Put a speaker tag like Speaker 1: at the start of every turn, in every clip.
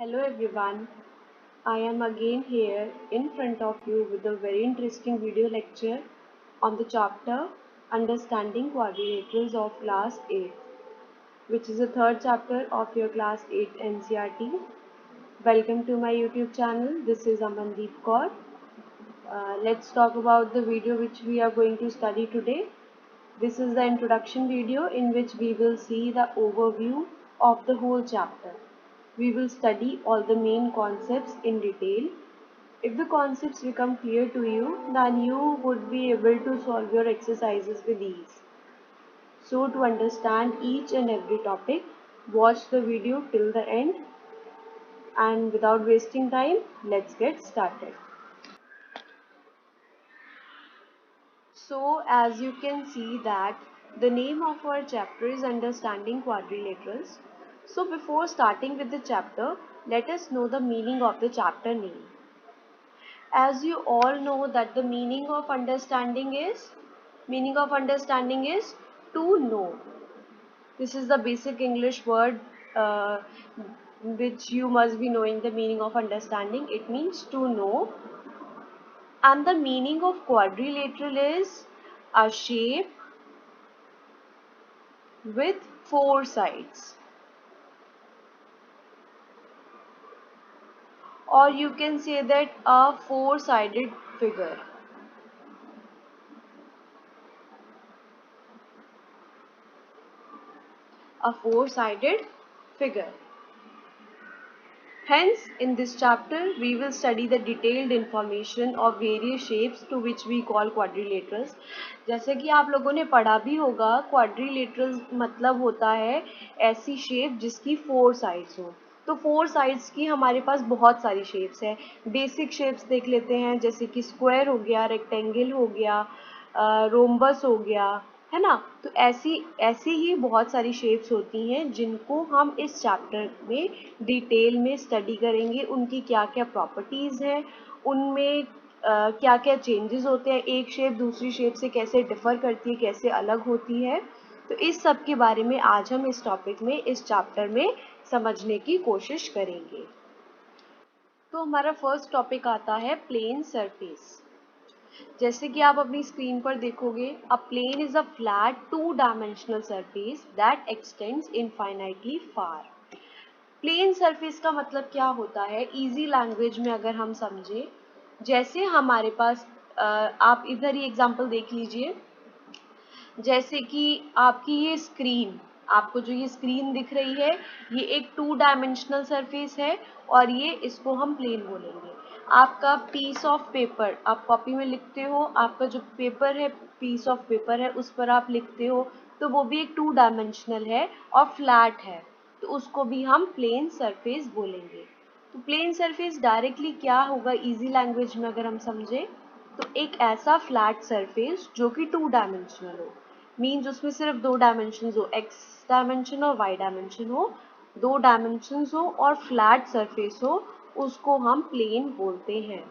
Speaker 1: Hello everyone, I am again here in front of you with a very interesting video lecture on the chapter Understanding Quadrilaterals of Class 8, which is the third chapter of your Class 8 NCERT. Welcome to my YouTube channel. This is Amandeep Kaur. Let's talk about the video which we are going to study today. This is the introduction video in which we will see the overview of the whole chapter. We will study all the main concepts in detail. If the concepts become clear to you, then you would be able to solve your exercises with ease. So to understand each and every topic, watch the video till the end, and without wasting time, let's get started. So as you can see that the name of our chapter is Understanding Quadrilaterals. So before starting with the chapter, let us know the meaning of the chapter name. As you all know that the meaning of understanding is to know. This is the basic English word which you must be knowing the meaning of understanding. It means to know. And the meaning of quadrilateral is a shape with four sides, or you can say that a four-sided figure. A four-sided figure. Hence, in this chapter, we will study the detailed information of various shapes to which we call quadrilaterals. जैसे कि आप लोगों ने पढ़ा भी होगा, quadrilaterals मतलब होता है ऐसी शेप जिसकी फोर साइड्स हो. तो फोर साइड्स की हमारे पास बहुत सारी शेप्स है. बेसिक शेप्स देख लेते हैं, जैसे कि स्क्वायर हो गया, रेक्टेंगल हो गया, रोम्बस हो गया, है ना. तो ऐसी ही बहुत सारी शेप्स होती हैं जिनको हम इस चैप्टर में डिटेल में स्टडी करेंगे. उनकी क्या क्या प्रॉपर्टीज़ हैं, उनमें क्या क्या चेंजेस होते हैं, एक शेप दूसरी शेप से कैसे डिफ़र करती है, कैसे अलग होती है. तो इस सब के बारे में आज हम इस टॉपिक में, इस चैप्टर में समझने की कोशिश करेंगे. तो हमारा फर्स्ट टॉपिक आता है प्लेन सरफेस. जैसे कि आप अपनी स्क्रीन पर देखोगे, a plane is a flat two dimensional surface that extends infinitely far. Plane surface का मतलब क्या होता है, इजी लैंग्वेज में अगर हम समझे, जैसे हमारे पास आप इधर ही एग्जांपल देख लीजिए. जैसे कि आपकी ये स्क्रीन, आपको जो ये स्क्रीन दिख रही है, ये एक टू डायमेंशनल सरफेस है और ये इसको हम प्लेन बोलेंगे. आपका पीस ऑफ पेपर, आप कॉपी में लिखते हो, आपका जो पेपर है, पीस ऑफ पेपर है, उस पर आप लिखते हो, तो वो भी एक टू डायमेंशनल है और फ्लैट है, तो उसको भी हम प्लेन सरफेस बोलेंगे. तो प्लेन सरफेस डायरेक्टली क्या होगा इजी लैंग्वेज में अगर हम समझे, तो एक ऐसा फ्लैट सरफेस जो कि टू डायमेंशनल हो, मीन्स उसमें सिर्फ दो डायमेंशन हो, एक्स डायमेंशन और वाई डायमेंशन हो, दो डायमेंशन हो और फ्लैट सरफेस हो, उसको हम प्लेन बोलते हैं.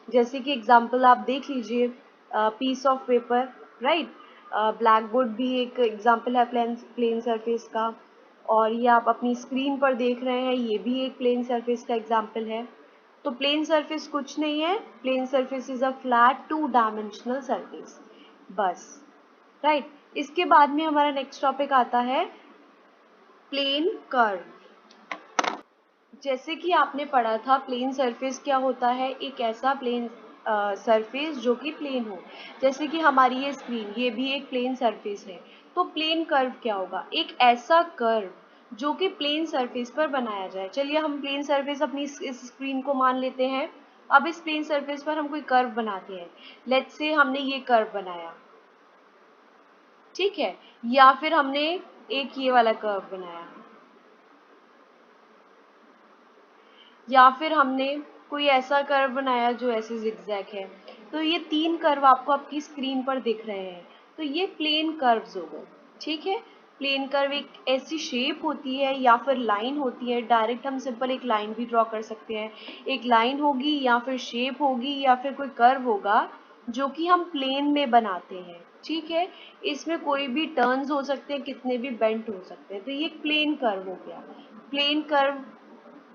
Speaker 1: जैसे कि एग्जांपल आप देख लीजिए, piece of paper, right. Black board भी एक एग्जांपल है प्लेन सरफेस का, और ये आप अपनी स्क्रीन पर देख रहे हैं, ये भी एक प्लेन सरफेस का एग्जांपल है. तो प्लेन सरफेस कुछ नहीं है, plane surface is a flat two dimensional surface, बस, राइट. इसके बाद में हमारा नेक्स्ट टॉपिक आता है प्लेन कर्व. जैसे कि आपने पढ़ा था, प्लेन सरफेस क्या होता है, एक ऐसा प्लेन सरफेस जो कि प्लेन हो. जैसे कि हमारी ये स्क्रीन, ये भी एक प्लेन सरफेस है. तो प्लेन कर्व क्या होगा, एक ऐसा कर्व जो कि प्लेन सरफेस पर बनाया जाए. चलिए हम प्लेन सरफेस अपनी इस स्क्रीन को मान लेते हैं. अब इस प्लेन सरफेस पर हम कोई कर्व बनाते हैं. लेट्स से हमने ये कर्व बनाया, ठीक है, या फिर हमने एक ये वाला कर्व बनाया, या फिर हमने कोई ऐसा कर्व बनाया जो ऐसे जिगजैग है. तो ये तीन कर्व आपको आपकी स्क्रीन पर दिख रहे हैं, तो ये प्लेन कर्व्स हो गए, ठीक है. प्लेन कर्व एक ऐसी शेप होती है या फिर लाइन होती है, डायरेक्ट हम सिंपल एक लाइन भी ड्रॉ कर सकते हैं. एक लाइन होगी या फिर शेप होगी या फिर कोई कर्व होगा जो कि हम प्लेन में बनाते हैं, ठीक है. इसमें कोई भी टर्न्स हो सकते हैं, कितने भी बेंट हो सकते हैं. तो ये एक प्लेन कर्व हो गया. प्लेन कर्व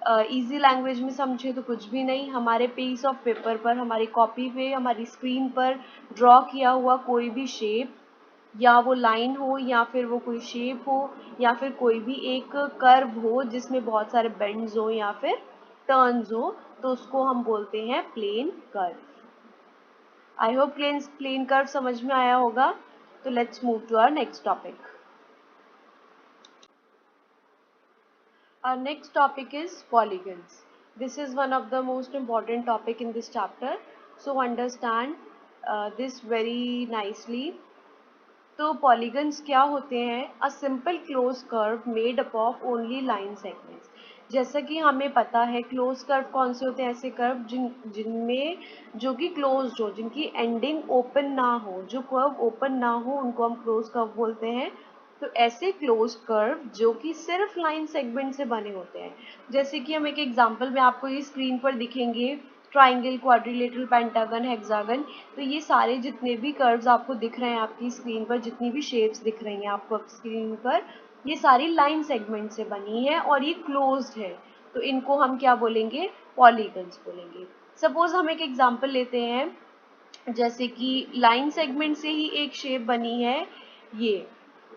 Speaker 1: इजी लैंग्वेज में समझे तो कुछ भी नहीं, हमारे पीस ऑफ पेपर पर, हमारी कॉपी पे, हमारी स्क्रीन पर ड्रॉ किया हुआ कोई भी शेप, या वो लाइन हो या फिर वो कोई शेप हो या फिर कोई भी एक कर्व हो जिसमें बहुत सारे बेंड्स हो या फिर टर्न्स हो, तो उसको हम बोलते हैं plane curve. I hope plane curve समझ में आया होगा। तो let's move to our next topic. Our next topic is polygons. This is one of the most important topic in this chapter. So understand this very nicely. तो polygons क्या होते हैं? A simple close curve made up of only line segments. जैसा कि हमें पता है close curve कौन से होते हैं? ऐसे कर्व जिनमें जो कि क्लोज्ड हो, जिनकी एंडिंग ओपन ना हो, जो कर्व ओपन ना हो, उनको हम क्लोज कर्व बोलते हैं। तो ऐसे क्लोज कर्व जो कि सिर्फ लाइन सेगमेंट से बने होते हैं, जैसे कि हम एक एग्जांपल में आपको ये स्क्रीन पर दिखेंगे, ट्राइंगल, क्वाड्रिलेटरल, पेंटागन, हेक्सागन। तो ये सारे जितने भी कर्व्स आपको दिख रहे हैं आपकी स्क्रीन पर, जितनी भी शेप्स दिख रही हैं आपको स्क्रीन पर, ये सारी लाइन सेगमेंट से बनी है और ये क्लोज्ड है। तो इनको हम क्या बोलेंगे? पॉलीगन्स बोलेंगे। सपोज हम एक एग्जांपल लेते हैं, जैसे कि लाइन सेगमेंट से ही एक शेप बनी है ये,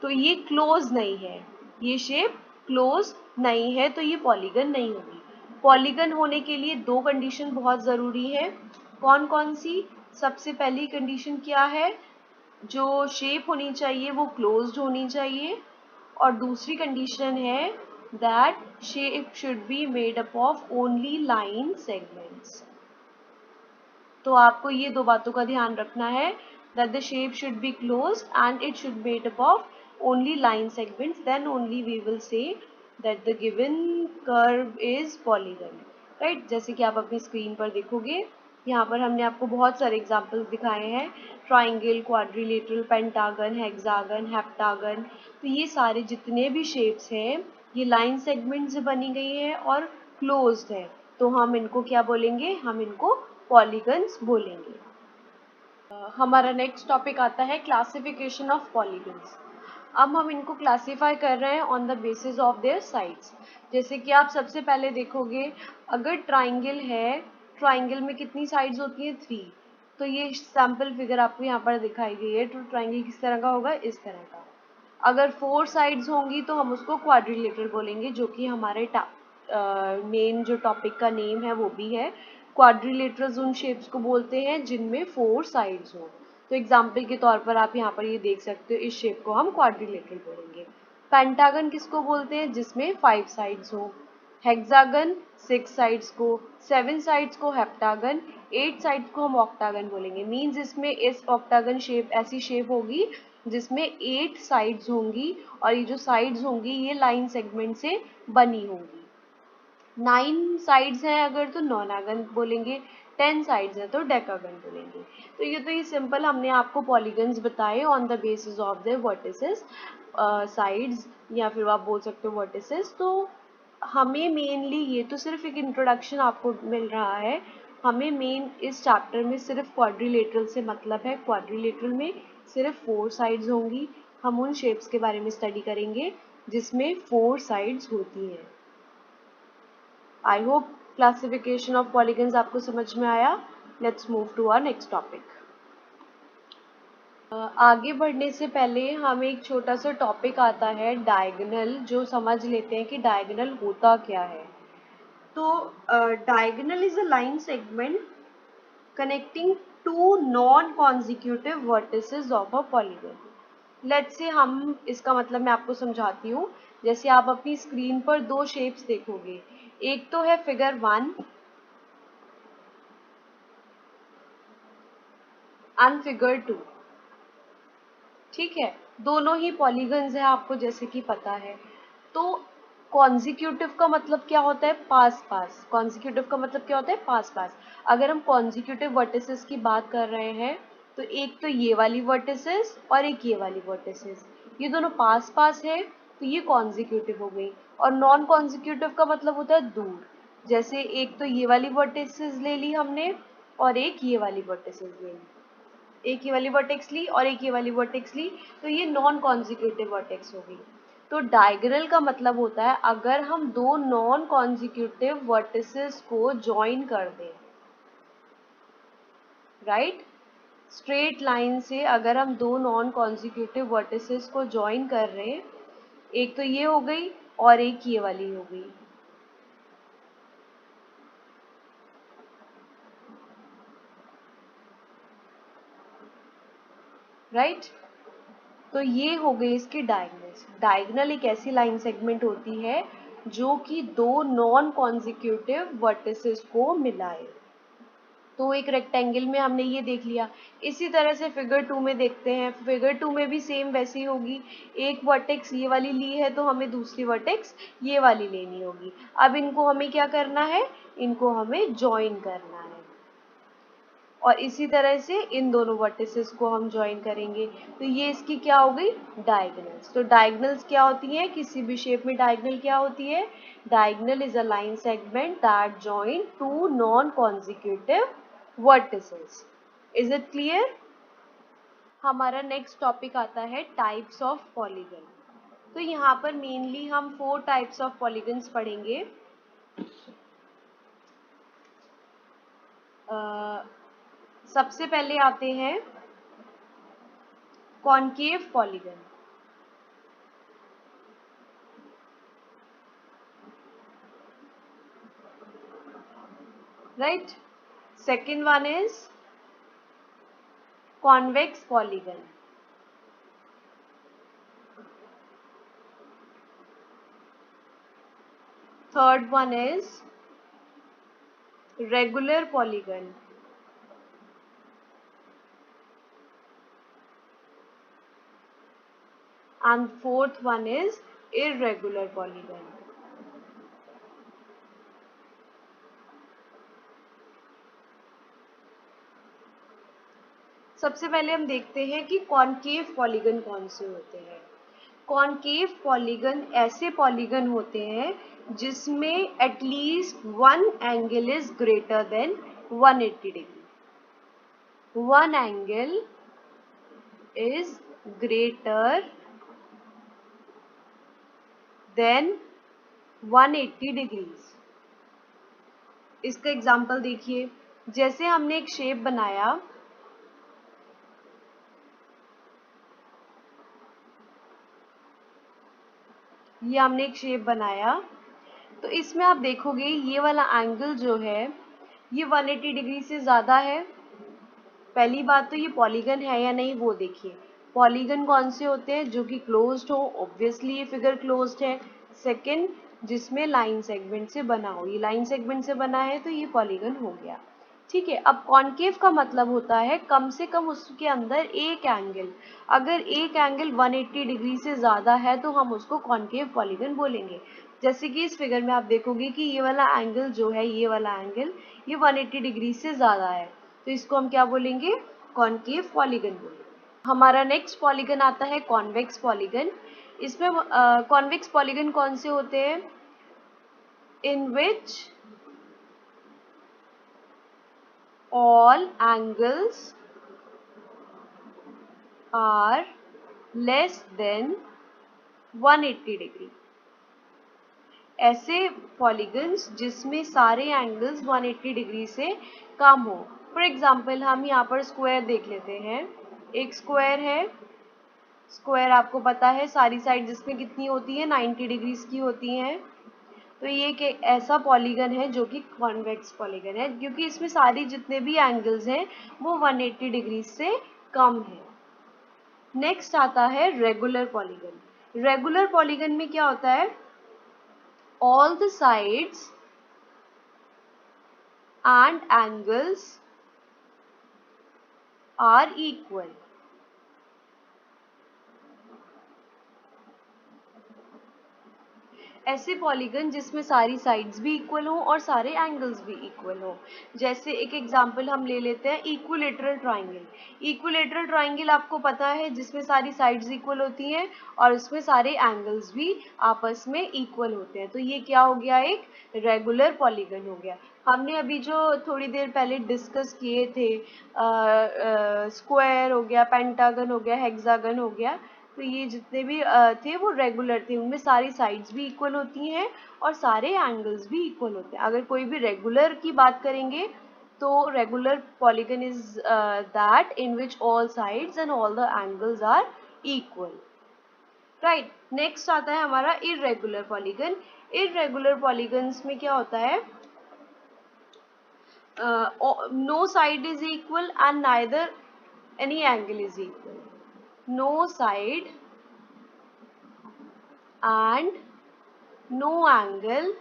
Speaker 1: तो ये क्लोज नहीं है, ये शेप क्लोज नहीं है, तो ये पॉलीगन नहीं होगी। पॉलीगन होने के लिए दो कंडीशन बहुत ज़रूरी है। कौन कौन सी? सबसे पहली कंडीशन क्या है? जो शेप होनी चाहिए वो क्लोज्ड होनी चाहिए, और दूसरी कंडीशन है that shape should be made up of only line segments. तो आपको ये दो बातों का ध्यान रखना है, that the shape should be closed and it should be made up of only line segments, then only we will say that the given curve is polygon, right? जैसे कि आप अपनी स्क्रीन पर देखोगे, यहाँ पर हमने आपको बहुत सारे एग्जाम्पल्स दिखाए हैं, triangle, quadrilateral, pentagon, hexagon, heptagon. तो ये सारे जितने भी शेप्स हैं ये लाइन सेगमेंट से बनी गई है और क्लोज्ड है, तो हम इनको क्या बोलेंगे? हम इनको पॉलीगन्स बोलेंगे। हमारा नेक्स्ट टॉपिक आता है क्लासिफिकेशन ऑफ पॉलीगन्स। अब हम इनको क्लासीफाई कर रहे हैं on the basis of their sides. जैसे कि आप सबसे पहले देखोगे, अगर ट्राइंगल है, ट्राइंगल में कितनी साइड्स होती हैं? 3। तो ये सैम्पल फिगर आपको यहाँ पर दिखाई गई है, तो ट्राइंगल किस तरह का होगा? इस तरह का। अगर 4 साइड्स होंगी तो हम उसको क्वाड्रिलेटरल बोलेंगे, जो कि हमारे मेन जो टॉपिक का नेम है वो भी है। क्वाड्रिलेटरल्स उन शेप्स को बोलते हैं जिनमें 4 साइड्स हो। तो एग्जाम्पल के तौर पर आप यहाँ पर ये देख सकते हो, इस शेप को हम क्वाड्रिलेटरल बोलेंगे। पेंटागन किसको बोलते हैं? जिसमें 5 साइड्स हो। हेक्सागन 6 साइड्स को, 7 साइड्स को हेप्टागन, 8 साइड्स को हम ऑक्टागन बोलेंगे। मीन्स इसमें इस ऑक्टागन शेप ऐसी शेप होगी जिसमें 8 साइड्स होंगी, और ये जो साइड्स होंगी ये लाइन सेगमेंट से बनी होंगी। 9 साइड्स हैं अगर तो नॉनागन बोलेंगे, 10 साइड्स हैं तो डेकागन बोलेंगे। तो ये सिंपल हमने आपको पॉलीगन्स बताए on the basis of the vertices, sides, या फिर आप बोल सकते हो वर्टिसेस। तो हमें मेनली ये तो सिर्फ एक इंट्रोडक्शन आपको मिल रहा है, हमें मेन इस चैप्टर में सिर्फ क्वाड्रिलेटरल से मतलब है। क्वाड्रिलेटरल में सिर्फ 4 साइड्स होंगी। हम उन शेप्स के बारे में स्टडी करेंगे जिसमें 4 साइड्स होती हैं। I hope classification of polygons आपको समझ में आया। Let's move to our next topic. आगे बढ़ने से पहले हमें एक छोटा सा टॉपिक आता है डायगोनल, जो समझ लेते हैं कि डायगोनल होता क्या है। तो diagonal is a line segment connecting two non consecutive vertices of a polygon. Let's say हम इसका मतलब मैं आपको समझाती हूँ। जैसे आप अपनी स्क्रीन पर दो शेप्स देखोगे, एक तो है फिगर 1 एंड फिगर 2, ठीक है? दोनों ही पॉलीगन्स है, आपको जैसे कि पता है। तो कॉन्जिक्यूटिव का मतलब क्या होता है? पास पास। कॉन्जिक्यूटिव का मतलब क्या होता है? पास पास। अगर हम कॉन्जिक्यूटिव वर्टिसेस की बात कर रहे हैं तो एक तो ये वाली वर्टिसेस और एक ये वाली वर्टिसेस, ये दोनों पास पास है, तो ये कॉन्जिक्यूटिव हो गई। और नॉन कॉन्जिक्यूटिव का मतलब होता है दूर। जैसे एक तो ये वाली वर्टिसेस ले ली हमने और एक ये वाली वर्टिसेस ले ली, एक ये वाली वर्टेक्स ली और एक ये वाली वर्टेक्स ली, तो ये नॉन कॉन्जिक्यूटिव वर्टेक्स होगी। तो डायगोनल का मतलब होता है अगर हम दो नॉन कॉन्जिक्यूटिव वर्टिसेस को ज्वाइन कर दें, राइट। स्ट्रेट लाइन से अगर हम दो नॉन कॉन्जिक्यूटिव वर्टिसेस को ज्वाइन कर रहे हैं, एक तो ये हो गई और एक ये वाली हो गई, राइट। तो ये हो गई इसकी डायगोनल्स। डायगोनल एक ऐसी लाइन सेगमेंट होती है जो कि दो नॉन कॉन्जिक्यूटिव वर्टिसेस को मिलाए। तो एक रेक्टेंगल में हमने ये देख लिया। इसी तरह से फिगर 2 में देखते हैं। फिगर 2 में भी सेम वैसी होगी। एक वर्टेक्स ये वाली ली है तो हमें दूसरी वर्टेक्स ये वाली लेनी होगी। अब इनको हमें क्या करना है, इनको हमें ज्वाइन करना है और इसी तरह से इन दोनों वर्टिसेस को हम ज्वाइन करेंगे। तो ये इसकी क्या हो गई, डायगोनल्स। तो डायगोनल्स क्या होती है, किसी भी शेप में डायगोनल क्या होती है, diagonal is a line segment that join two non consecutive vertices. Is it clear. हमारा नेक्स्ट टॉपिक आता है टाइप्स ऑफ पॉलीगन। तो यहाँ पर मेनली हम 4 टाइप्स ऑफ पॉलीगन्स पढ़ेंगे। सबसे पहले आते हैं concave polygon. Right. Second one is convex polygon. Third one is regular polygon. And fourth one is irregular polygon. सबसे पहले हम देखते हैं कि कॉनकेव पॉलीगन कौन से होते हैं। कॉनकेव पॉलीगन ऐसे पॉलीगन होते हैं जिसमें at least one angle is greater than 180 degree. One angle is greater than 180 degrees. इसका एग्जाम्पल देखिए, जैसे हमने एक शेप बनाया, ये हमने एक शेप बनाया, तो इसमें आप देखोगे ये वाला एंगल जो है ये 180 डिग्री से ज़्यादा है। पहली बात तो ये पॉलीगन है या नहीं वो देखिए। पॉलीगन कौन से होते हैं, जो कि क्लोज्ड हो, ऑब्वियसली ये फिगर क्लोज्ड है। सेकंड, जिसमें लाइन सेगमेंट से बना हो, ये लाइन सेगमेंट से बना है तो ये पॉलीगन हो गया। ठीक है। अब कॉनकेव का मतलब होता है कम से कम उसके अंदर एक एंगल, अगर एक एंगल 180 डिग्री से ज़्यादा है तो हम उसको कॉनकेव पॉलीगन बोलेंगे। जैसे कि इस फिगर में आप देखोगे कि ये वाला एंगल जो है, ये वाला एंगल ये 180 डिग्री से ज़्यादा है, तो इसको हम क्या बोलेंगे, कॉनकेव पॉलीगन बोलेंगे। हमारा नेक्स्ट पॉलीगन आता है कॉन्वेक्स पॉलीगन। इसमें कॉन्वेक्स पॉलीगन कौन से होते हैं, इन विच all angles are less than 180 degree. ऐसे पॉलीगन्स जिसमें सारे एंगल्स 180 डिग्री से कम हो। फॉर एग्जाम्पल हम यहाँ पर स्क्वायर देख लेते हैं। एक स्क्वायर है, स्क्वायर आपको पता है सारी साइड जिसमें कितनी होती है, 90 डिग्रीज की होती हैं। तो ये एक ऐसा पॉलीगन है जो कि कॉन्वेक्स पॉलीगन है, क्योंकि इसमें सारी जितने भी एंगल्स हैं वो 180 डिग्री से कम है। नेक्स्ट आता है रेगुलर पॉलीगन। रेगुलर पॉलीगन में क्या होता है, all the sides and angles are equal. ऐसे पॉलीगन जिसमें सारी साइड्स भी इक्वल हो और सारे एंगल्स भी इक्वल हो। जैसे एक एग्जांपल हम ले लेते हैं इक्विलेटरल ट्राइंगल। इक्विलेटरल ट्राइंगल आपको पता है जिसमें सारी साइड्स इक्वल होती हैं और उसमें सारे एंगल्स भी आपस में इक्वल होते हैं। तो ये क्या हो गया, एक रेगुलर पॉलीगन हो गया। हमने अभी जो थोड़ी देर पहले डिस्कस किए थे, स्क्वायर हो गया, पेंटागन हो गया, हेक्सागन हो गया, तो ये जितने भी थे वो रेगुलर थे, उनमें सारी साइड्स भी इक्वल होती हैं और सारे एंगल्स भी इक्वल होते हैं। अगर कोई भी रेगुलर की बात करेंगे तो regular polygon is that in which all sides and all the angles are equal, right. Next आता है हमारा इर्रेगुलर पॉलीगन। इर्रेगुलर पॉलीगन्स में क्या होता है, no side is equal and neither any angle is equal. No side and no angle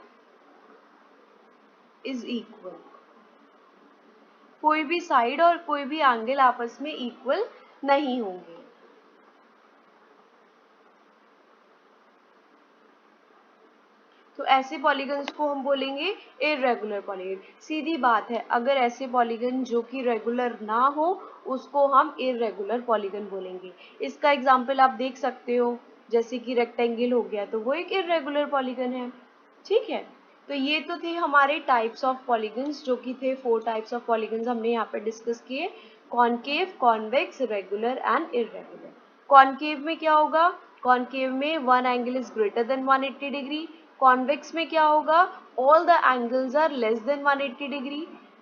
Speaker 1: is equal. कोई भी side और कोई भी एंगल आपस में इक्वल नहीं होंगे। तो ऐसे पॉलीगन्स को हम बोलेंगे इर्रेगुलर पॉलीगन। सीधी बात है, अगर ऐसे पॉलीगन जो कि रेगुलर ना हो उसको हम इर्रेगुलर पॉलीगन बोलेंगे। इसका एग्जांपल आप देख सकते हो, जैसे कि रेक्टेंगल हो गया तो वो एक इर्रेगुलर पॉलीगन है, ठीक है। तो ये तो थे हमारे टाइप्स ऑफ पॉलीगन्स, जो कि थे 4 टाइप्स ऑफ पॉलीगन्स हमने यहाँ पे डिस्कस किए, concave, convex, regular and irregular. Concave में क्या होगा, कॉनकेव में one angle is greater than 180 degree. Convex में क्या होगा, all the angles are less than 180 degree.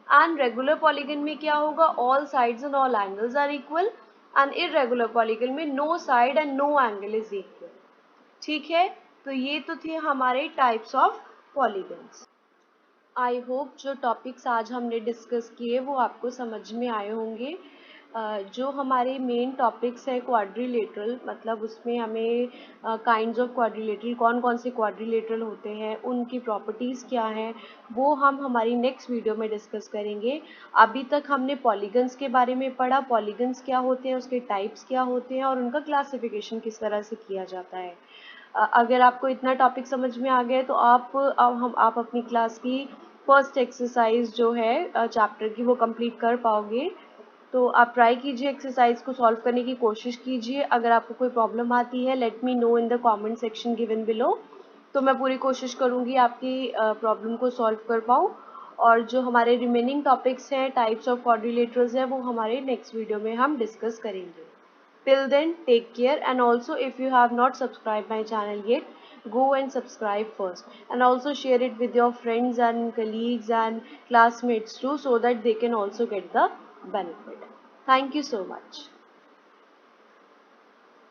Speaker 1: And regular polygon में क्या होगा, all sides and all angles are equal. And irregular polygon में no side and no angle is equal, ठीक है। तो ये तो थे हमारे types of polygons. I hope जो टॉपिक्स आज हमने डिस्कस किए वो आपको समझ में आए होंगे। जो हमारे मेन टॉपिक्स है क्वाड्रिलेटरल, मतलब उसमें हमें काइंड्स ऑफ क्वाड्रिलेटरल, कौन कौन से क्वाड्रिलेटरल होते हैं, उनकी प्रॉपर्टीज़ क्या हैं, वो हम हमारी नेक्स्ट वीडियो में डिस्कस करेंगे। अभी तक हमने पॉलीगन्स के बारे में पढ़ा, पॉलीगन्स क्या होते हैं, उसके टाइप्स क्या होते हैं और उनका क्लासिफिकेशन किस तरह से किया जाता है। अगर आपको इतना टॉपिक समझ में आ गया तो आप अपनी क्लास की फर्स्ट एक्सरसाइज जो है चैप्टर की वो कंप्लीट कर पाओगे। तो आप ट्राई कीजिए, एक्सरसाइज को सॉल्व करने की कोशिश कीजिए। अगर आपको कोई प्रॉब्लम आती है, let me know in the comment section given below, तो मैं पूरी कोशिश करूँगी आपकी प्रॉब्लम को सॉल्व कर पाऊँ। और जो हमारे रिमेनिंग टॉपिक्स हैं, टाइप्स ऑफ क्वाड्रिलेटरल्स हैं, वो हमारे नेक्स्ट वीडियो में हम डिस्कस करेंगे। Till then, take care, and also if you have not subscribed my channel yet, go and subscribe first, and also share it with your friends and colleagues and classmates too, so that they can also get the benefit. Thank you so much.